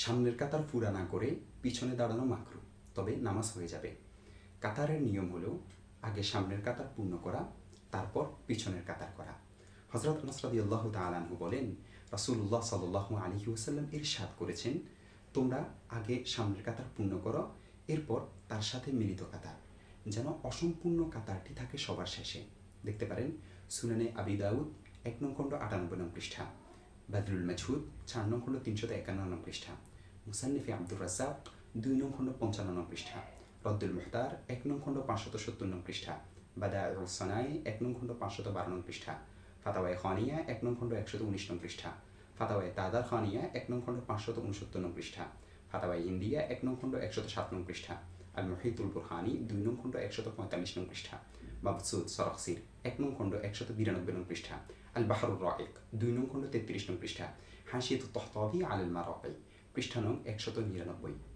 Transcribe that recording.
সামনের কাতার পুরা না করে পিছনে দাঁড়ানো মাকরু, তবে নামাজ হয়ে যাবে। কাতারের নিয়ম হলো আগে সামনের কাতার পূর্ণ করা, তারপর পিছনের কাতার করা। হযরত আনাস রাদিয়াল্লাহু তাআলা আনহু বলেন, রাসূলুল্লাহ সাল্লাল্লাহু আলাইহি ওয়াসাল্লাম ইরশাদ করেছেন, তোমরা আগে সামনের কাতার পূর্ণ করো, এরপর তার সাথে মিলিত কাতার, যেন অসম্পূর্ণ কাতারটি থাকে সবার শেষে। দেখতে পারেন সুনানে আবি দাউদ 1 নং খণ্ড 98 নং পৃষ্ঠা, বাদরুল মাজহুদ 4 নং খণ্ড 351 নং পৃষ্ঠা, মুসান্নিফে আব্দুর রাজ্জাক 2 নং খণ্ড 55 নং পৃষ্ঠা, রদ্দুল মুখতার 1 নং খণ্ড 570 নং পৃষ্ঠা, বাদাউস সানাই 1 নং খণ্ড 512 নং পৃষ্ঠা, ফাতাওয়ায়ে খানিয়া 1 নং খণ্ড 119 নং পৃষ্ঠা, ফাতাওয়ায়ে তাদার খানিয়া 1 নং খণ্ড 569 নং পৃষ্ঠা, ফাতাওয়ায়ে ইন্ডিয়া 1 নং খণ্ড 107 নং পৃষ্ঠা, আল মুহিতুল বুরহানি 2 নং খণ্ড 145 নং পৃষ্ঠা, মাবসুদ সরখসির 1 নং খণ্ড 192 নং পৃষ্ঠা, আল বাহরুর রাইক 2 নং খণ্ড 33 নং পৃষ্ঠা, হাশিয়াতুত তাহতাবি আলাল মারাকি পৃষ্ঠা নং 199।